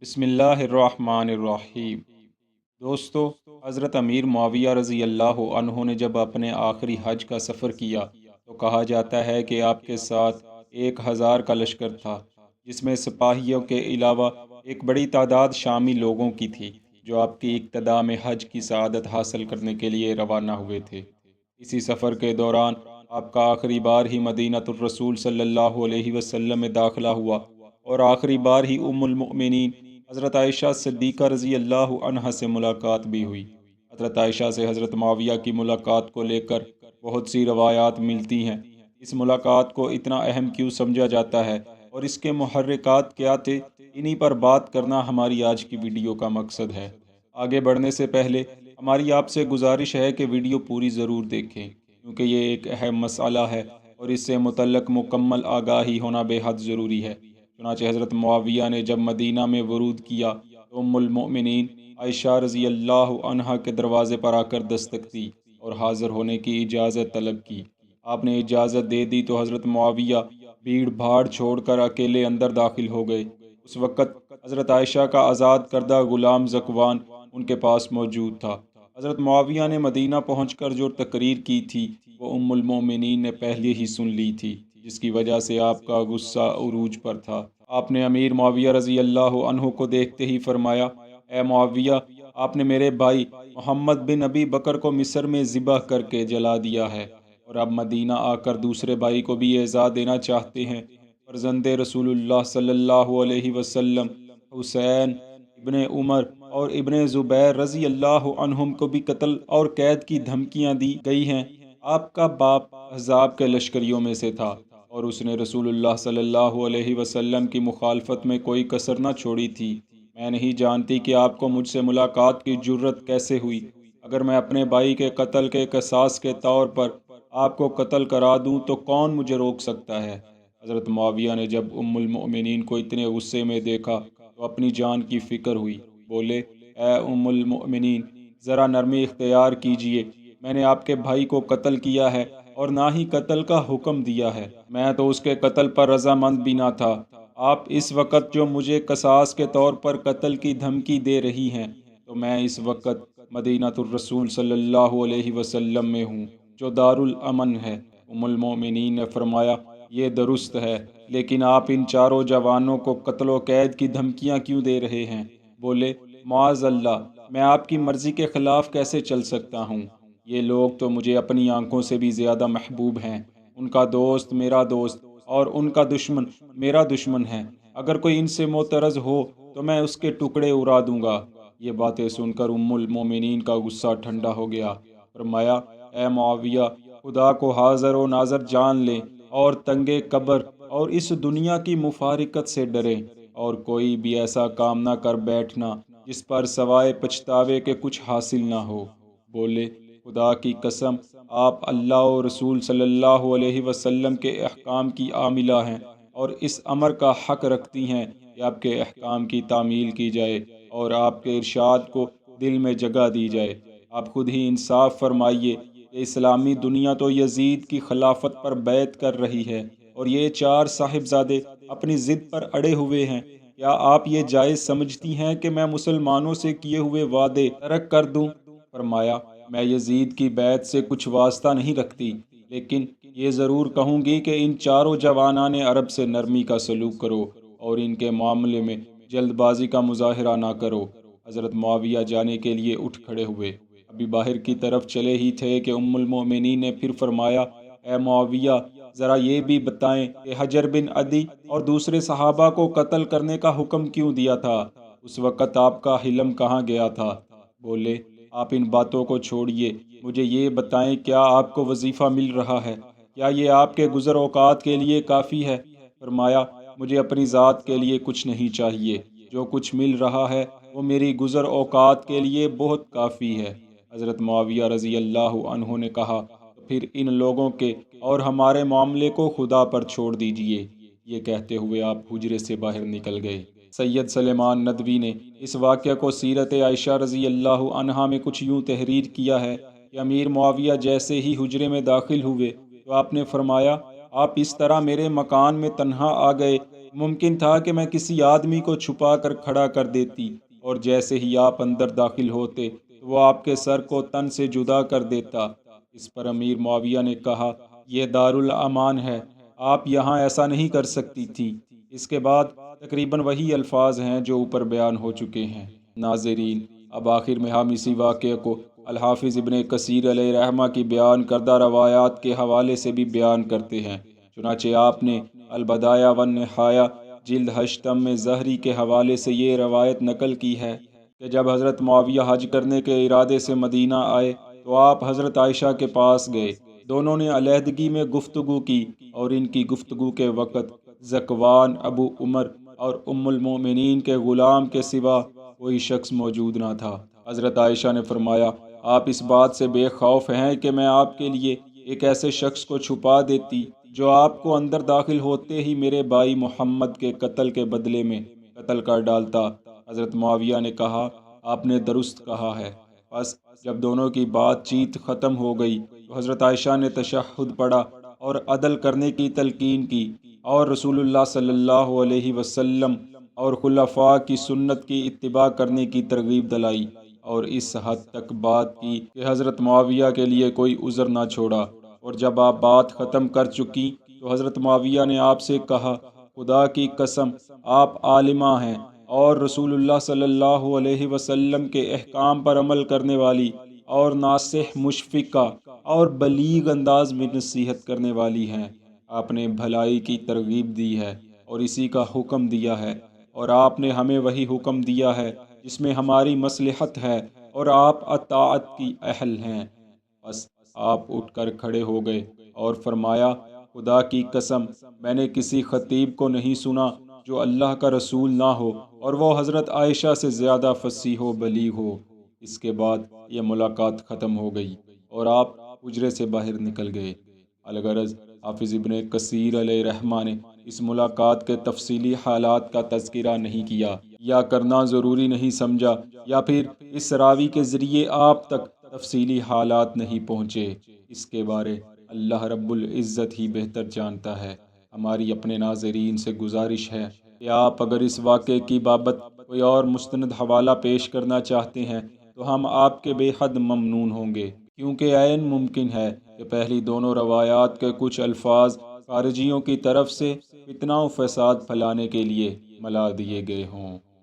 بسم اللہ الرحمن الرحیم۔ دوستو، حضرت امیر معاویہ رضی اللہ عنہ نے جب اپنے آخری حج کا سفر کیا تو کہا جاتا ہے کہ آپ کے ساتھ 1000 کا لشکر تھا، جس میں سپاہیوں کے علاوہ ایک بڑی تعداد شامی لوگوں کی تھی جو آپ کی ابتدا میں حج کی سعادت حاصل کرنے کے لیے روانہ ہوئے تھے۔ اسی سفر کے دوران آپ کا آخری بار ہی مدینۃ الرسول صلی اللہ علیہ وسلم میں داخلہ ہوا اور آخری بار ہی ام المؤمنین حضرت عائشہ صدیقہ رضی اللہ عنہا سے ملاقات بھی ہوئی۔ حضرت عائشہ سے حضرت معاویہ کی ملاقات کو لے کر بہت سی روایات ملتی ہیں۔ اس ملاقات کو اتنا اہم کیوں سمجھا جاتا ہے اور اس کے محرکات کیا تھے، انہی پر بات کرنا ہماری آج کی ویڈیو کا مقصد ہے۔ آگے بڑھنے سے پہلے ہماری آپ سے گزارش ہے کہ ویڈیو پوری ضرور دیکھیں، کیونکہ یہ ایک اہم مسئلہ ہے اور اس سے متعلق مکمل آگاہی ہونا بے حد ضروری ہے۔ چنانچہ حضرت معاویہ نے جب مدینہ میں ورود کیا تو ام المؤمنین عائشہ رضی اللہ عنہا کے دروازے پر آ کر دستک دی اور حاضر ہونے کی اجازت طلب کی۔ آپ نے اجازت دے دی تو حضرت معاویہ بھیڑ بھاڑ چھوڑ کر اکیلے اندر داخل ہو گئے۔ اس وقت حضرت عائشہ کا آزاد کردہ غلام ذکوان ان کے پاس موجود تھا۔ حضرت معاویہ نے مدینہ پہنچ کر جو تقریر کی تھی وہ ام المؤمنین نے پہلے ہی سن لی تھی، جس کی وجہ سے آپ کا غصہ عروج پر تھا۔ آپ نے امیر معاویہ رضی اللہ عنہ کو دیکھتے ہی فرمایا، اے معاویہ، آپ نے میرے بھائی محمد بن ابی بکر کو مصر میں ذبح کر کے جلا دیا ہے اور اب مدینہ آ کر دوسرے بھائی کو بھی اعزاء دینا چاہتے ہیں۔ فرزند رسول اللہ صلی اللہ علیہ وسلم حسین ابن عمر اور ابن زبیر رضی اللہ عنہم کو بھی قتل اور قید کی دھمکیاں دی گئی ہیں۔ آپ کا باپ احزاب کے لشکریوں میں سے تھا اور اس نے رسول اللہ صلی اللہ علیہ وسلم کی مخالفت میں کوئی کسر نہ چھوڑی تھی۔ میں نہیں جانتی کہ آپ کو مجھ سے ملاقات کی جرت کیسے ہوئی۔ اگر میں اپنے بھائی کے قتل کے قصاص کے طور پر آپ کو قتل کرا دوں تو کون مجھے روک سکتا ہے؟ حضرت معاویہ نے جب ام المؤمنین کو اتنے غصے میں دیکھا تو اپنی جان کی فکر ہوئی۔ بولے، اے ام المؤمنین، ذرا نرمی اختیار کیجیے۔ میں نے آپ کے بھائی کو قتل کیا ہے اور نہ ہی قتل کا حکم دیا ہے۔ میں تو اس کے قتل پر رضامند بھی نہ تھا۔ آپ اس وقت جو مجھے قصاص کے طور پر قتل کی دھمکی دے رہی ہیں تو میں اس وقت مدینۃ الرسول صلی اللہ علیہ وسلم میں ہوں، جو دارالامن ہے۔ ام المؤمنین نے فرمایا، یہ درست ہے، لیکن آپ ان چاروں جوانوں کو قتل و قید کی دھمکیاں کیوں دے رہے ہیں؟ بولے، معاذ اللہ، میں آپ کی مرضی کے خلاف کیسے چل سکتا ہوں؟ یہ لوگ تو مجھے اپنی آنکھوں سے بھی زیادہ محبوب ہیں۔ ان کا دوست میرا دوست اور ان کا دشمن میرا دشمن ہے۔ اگر کوئی ان سے معترض ہو تو میں اس کے ٹکڑے اڑا دوں گا۔ یہ باتیں سن کر ام المومنین کا غصہ ٹھنڈا ہو گیا۔ فرمایا، اے معاویہ، خدا کو حاضر و ناظر جان لیں اور تنگے قبر اور اس دنیا کی مفارقت سے ڈریں، اور کوئی بھی ایسا کام نہ کر بیٹھنا جس پر سوائے پچھتاوے کے کچھ حاصل نہ ہو۔ بولے، خدا کی قسم، آپ اللہ و رسول صلی اللہ علیہ وسلم کے احکام کی عاملہ ہیں اور اس امر کا حق رکھتی ہیں کہ آپ کے احکام کی تعمیل کی جائے اور آپ کے ارشاد کو دل میں جگہ دی جائے۔ آپ خود ہی انصاف فرمائیے کہ اسلامی دنیا تو یزید کی خلافت پر بیعت کر رہی ہے اور یہ 4 صاحبزادے اپنی ضد پر اڑے ہوئے ہیں۔ کیا آپ یہ جائز سمجھتی ہیں کہ میں مسلمانوں سے کیے ہوئے وعدے ترک کر دوں؟ فرمایا، میں یزید کی بیعت سے کچھ واسطہ نہیں رکھتی، لیکن یہ ضرور کہوں گی کہ ان چاروں جوانان عرب سے نرمی کا سلوک کرو اور ان کے معاملے میں جلد بازی کا مظاہرہ نہ کرو۔ حضرت معاویہ جانے کے لیے اٹھ کھڑے ہوئے، ابھی باہر کی طرف چلے ہی تھے کہ ام المؤمنین نے پھر فرمایا، اے معاویہ، ذرا یہ بھی بتائیں کہ حجر بن عدی اور دوسرے صحابہ کو قتل کرنے کا حکم کیوں دیا تھا؟ اس وقت آپ کا حلم کہاں گیا تھا؟ بولے، آپ ان باتوں کو چھوڑیے، مجھے یہ بتائیں، کیا آپ کو وظیفہ مل رہا ہے؟ کیا یہ آپ کے گزر اوقات کے لیے کافی ہے؟ فرمایا، مجھے اپنی ذات کے لیے کچھ نہیں چاہیے، جو کچھ مل رہا ہے وہ میری گزر اوقات کے لیے بہت کافی ہے۔ حضرت معاویہ رضی اللہ عنہ نے کہا، تو پھر ان لوگوں کے اور ہمارے معاملے کو خدا پر چھوڑ دیجیے۔ یہ کہتے ہوئے آپ حجرے سے باہر نکل گئے۔ سید سلیمان ندوی نے اس واقعہ کو سیرت عائشہ رضی اللہ عنہا میں کچھ یوں تحریر کیا ہے کہ امیر معاویہ جیسے ہی حجرے میں داخل ہوئے تو آپ نے فرمایا، آپ اس طرح میرے مکان میں تنہا آ گئے ممکن تھا کہ میں کسی آدمی کو چھپا کر کھڑا کر دیتی، اور جیسے ہی آپ اندر داخل ہوتے تو وہ آپ کے سر کو تن سے جدا کر دیتا۔ اس پر امیر معاویہ نے کہا، یہ دارالامان ہے، آپ یہاں ایسا نہیں کر سکتی تھی۔ اس کے بعد تقریباً وہی الفاظ ہیں جو اوپر بیان ہو چکے ہیں۔ ناظرین، اب آخر میں ہم اسی واقعے کو الحافظ ابن کثیر علیہ رحمہ کی بیان کردہ روایات کے حوالے سے بھی بیان کرتے ہیں۔ چنانچہ آپ نے البدایہ والنہایہ جلد 8 میں زہری کے حوالے سے یہ روایت نقل کی ہے کہ جب حضرت معاویہ حج کرنے کے ارادے سے مدینہ آئے تو آپ حضرت عائشہ کے پاس گئے۔ دونوں نے علیحدگی میں گفتگو کی، اور ان کی گفتگو کے وقت ذکوان، ابو عمر اور ام المومنین کے غلام کے سوا کوئی شخص موجود نہ تھا۔ حضرت عائشہ نے فرمایا، آپ اس بات سے بے خوف ہیں کہ میں آپ کے لیے ایک ایسے شخص کو چھپا دیتی جو آپ کو اندر داخل ہوتے ہی میرے بھائی محمد کے قتل کے بدلے میں قتل کر ڈالتا؟ حضرت معاویہ نے کہا، آپ نے درست کہا ہے۔ بس جب دونوں کی بات چیت ختم ہو گئی تو حضرت عائشہ نے تشہد پڑھا اور عدل کرنے کی تلقین کی، اور رسول اللہ صلی اللہ علیہ وسلم اور خلفاء کی سنت کی اتباع کرنے کی ترغیب دلائی، اور اس حد تک بات کی کہ حضرت معاویہ کے لیے کوئی عذر نہ چھوڑا۔ اور جب آپ بات ختم کر چکی تو حضرت معاویہ نے آپ سے کہا، خدا کی قسم، آپ عالمہ ہیں اور رسول اللہ صلی اللہ علیہ وسلم کے احکام پر عمل کرنے والی، اور ناصح، مشفقہ اور بلیغ انداز میں نصیحت کرنے والی ہیں۔ آپ نے بھلائی کی ترغیب دی ہے اور اسی کا حکم دیا ہے، اور آپ نے ہمیں وہی حکم دیا ہے جس میں ہماری مصلحت ہے، اور آپ اطاعت کی اہل ہیں۔ بس آپ اٹھ کر کھڑے ہو گئے اور فرمایا، خدا کی قسم، میں نے کسی خطیب کو نہیں سنا جو اللہ کا رسول نہ ہو، اور وہ حضرت عائشہ سے زیادہ فصیح و بلیغ ہو۔ اس کے بعد یہ ملاقات ختم ہو گئی اور آپ حجرے سے باہر نکل گئے۔ الغرض، حافظ ابن کثیر علیہ رحمہ نے اس ملاقات کے تفصیلی حالات کا تذکرہ نہیں کیا، یا کرنا ضروری نہیں سمجھا، یا پھر اس راوی کے ذریعے آپ تک تفصیلی حالات نہیں پہنچے۔ اس کے بارے اللہ رب العزت ہی بہتر جانتا ہے۔ ہماری اپنے ناظرین سے گزارش ہے کہ آپ اگر اس واقعے کی بابت کوئی اور مستند حوالہ پیش کرنا چاہتے ہیں تو ہم آپ کے بے حد ممنون ہوں گے، کیونکہ عین ممکن ہے کہ پہلی دونوں روایات کے کچھ الفاظ خارجیوں کی طرف سے فتنہ و فساد پھیلانے کے لیے ملا دیے گئے ہوں۔